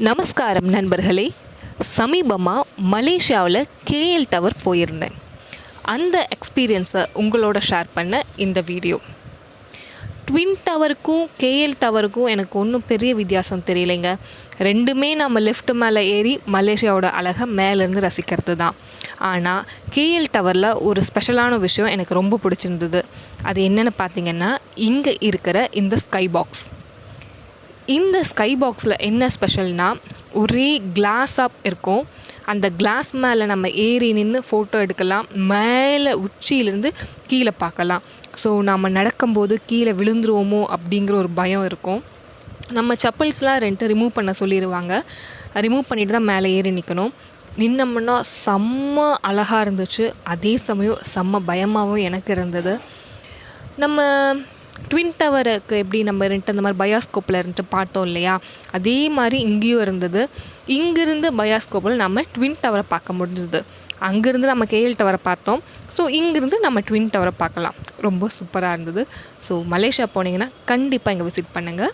நமஸ்காரம் நண்பர்களே. சமீபமாக மலேசியாவில் கேஎல் டவர் போயிருந்தேன். அந்த எக்ஸ்பீரியன்ஸை உங்களோட ஷேர் பண்ண இந்த வீடியோ. ட்வின் டவருக்கும் கேஎல் டவருக்கும் எனக்கு ஒன்றும் பெரிய வித்தியாசம் தெரியலைங்க. ரெண்டுமே நம்ம லெஃப்ட் மேலே ஏறி மலேசியாவோட அழகை மேலேருந்து ரசிக்கிறது தான். ஆனால் கேஎல் டவரில் ஒரு ஸ்பெஷலான விஷயம் எனக்கு ரொம்ப பிடிச்சிருந்தது. அது என்னென்னு பார்த்தீங்கன்னா, இங்கே இருக்கிற இந்த ஸ்கை பாக்ஸ். இந்த ஸ்கை பாக்ஸில் என்ன ஸ்பெஷல்னால், ஒரே கிளாஸாக இருக்கும். அந்த கிளாஸ் மேலே நம்ம ஏறி நின்று ஃபோட்டோ எடுக்கலாம். மேலே உச்சியிலேருந்து கீழே பார்க்கலாம். ஸோ நம்ம நடக்கும்போது கீழே விழுந்துருவோமோ அப்படிங்கிற ஒரு பயம் இருக்கும். நம்ம செப்பல்ஸ்லாம் ரிமூவ் பண்ண சொல்லிடுவாங்க. ரிமூவ் பண்ணிட்டு தான் மேலே ஏறி நிற்கணும். நின்னோம்னா செம்ம அழகாக இருந்துச்சு. அதே சமயம் செம்ம பயமாகவும் எனக்கு இருந்தது. நம்ம ட்வின் டவருக்கு எப்படி நம்ம அந்த மாதிரி பயாஸ்கோப்பில் இருந்துட்டு பார்த்தோம் இல்லையா, அதே மாதிரி இங்கேயும் இருந்தது. இங்கேருந்து பயாஸ்கோப்பில் நம்ம ட்வின் டவரை பார்க்க முடிஞ்சது. அங்கேருந்து நம்ம கேஎல் டவரை பார்த்தோம். ஸோ இங்கேருந்து நம்ம ட்வின் டவரை பார்க்கலாம். ரொம்ப சூப்பராக இருந்தது. ஸோ மலேசியா போனீங்கன்னா கண்டிப்பாக இங்கே விசிட் பண்ணுங்கள்.